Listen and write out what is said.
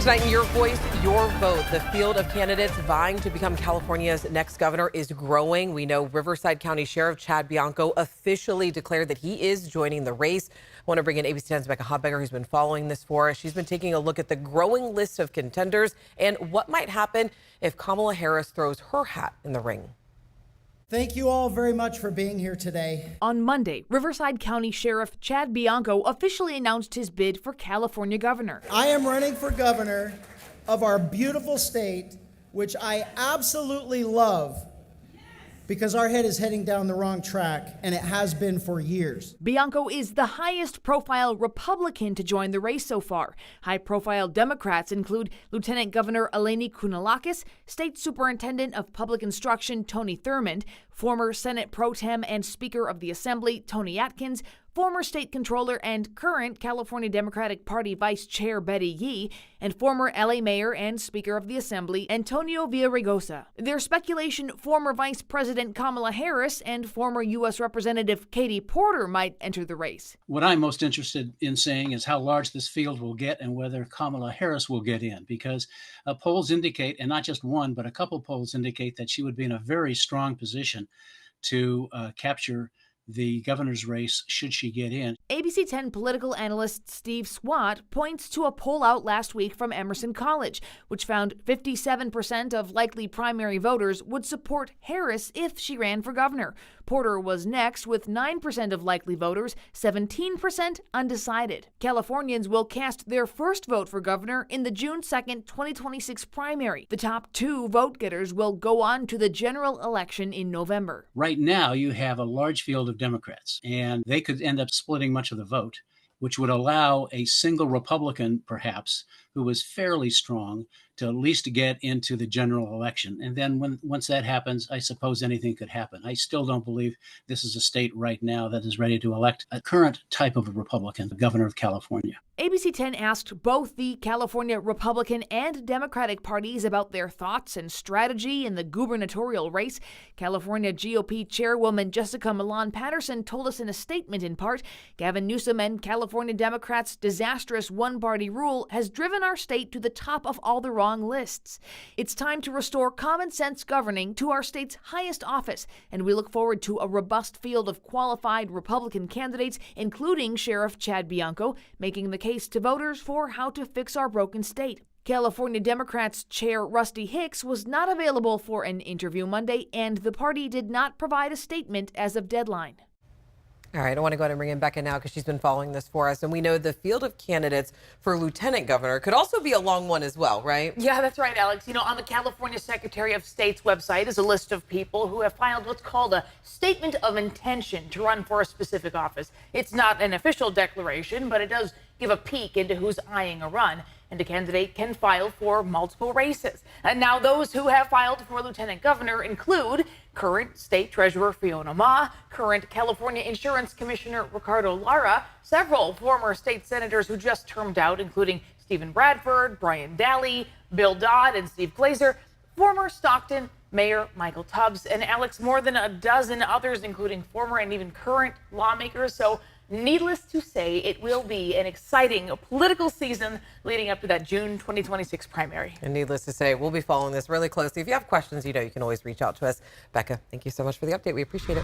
Tonight in Your Voice, Your Vote, the field of candidates vying to become California's next governor is growing. We know Riverside County Sheriff Chad Bianco officially declared that he is joining the race. I want to bring in ABC 10's Becca Hotbegger, who's been following this for us. She's been taking a look at the growing list of contenders and what might happen if Kamala Harris throws her hat in the ring. Thank you all very much for being here today. On Monday, Riverside County Sheriff Chad Bianco officially announced his bid for California governor. I am running for governor of our beautiful state, which I absolutely love, because our head is heading down the wrong track, and it has been for years. Bianco is the highest profile Republican to join the race so far. High profile Democrats include Lieutenant Governor Eleni Kounalakis, State Superintendent of Public Instruction Tony Thurmond, former Senate Pro Tem and Speaker of the Assembly Tony Atkins, former State Controller and current California Democratic Party Vice Chair Betty Yee, and former LA Mayor and Speaker of the Assembly Antonio Villaraigosa. There's speculation former Vice President Kamala Harris and former U.S. Representative Katie Porter might enter the race. What I'm most interested in saying is how large this field will get and whether Kamala Harris will get in, because polls indicate, and not just one, but a couple polls indicate that she would be in a very strong position to capture the governor's race should she get in. ABC 10 political analyst Steve Swat points to a poll out last week from Emerson College, which found 57% of likely primary voters would support Harris if she ran for governor. Porter was next with 9% of likely voters, 17% undecided. Californians will cast their first vote for governor in the June 2nd, 2026 primary. The top two vote getters will go on to the general election in November. Right now, you have a large field of Democrats, and they could end up splitting much of the vote, which would allow a single Republican, perhaps, who was fairly strong, to at least get into the general election. And then once that happens, I suppose anything could happen. I still don't believe this is a state right now that is ready to elect a current type of a Republican, the governor of California. ABC 10 asked both the California Republican and Democratic parties about their thoughts and strategy in the gubernatorial race. California GOP chairwoman Jessica Milan Patterson told us in a statement in part, Gavin Newsom and California Democrats' disastrous one-party rule has driven our state to the top of all the wrong lists. It's time to restore common sense governing to our state's highest office, and we look forward to a robust field of qualified Republican candidates, including Sheriff Chad Bianco, making the case to voters for how to fix our broken state. California Democrats Chair Rusty Hicks was not available for an interview Monday, and the party did not provide a statement as of deadline. All right, I want to go ahead and bring in Becca now because she's been following this for us. And we know the field of candidates for lieutenant governor could also be a long one as well, right? Yeah, that's right, Alex. You know, on the California Secretary of State's website is a list of people who have filed what's called a statement of intention to run for a specific office. It's not an official declaration, but it does give a peek into who's eyeing a run. And a candidate can file for multiple races. And now those who have filed for lieutenant governor include current state treasurer Fiona Ma, current California Insurance Commissioner Ricardo Lara, several former state senators who just termed out, including Stephen Bradford, Brian Daly, Bill Dodd, and Steve Glazer, former Stockton Mayor Michael Tubbs, and Alex, more than a dozen others, including former and even current lawmakers. So needless to say, it will be an exciting political season leading up to that June 2026 primary. And needless to say, we'll be following this really closely. If you have questions, you know you can always reach out to us. Becca, thank you so much for the update. We appreciate it.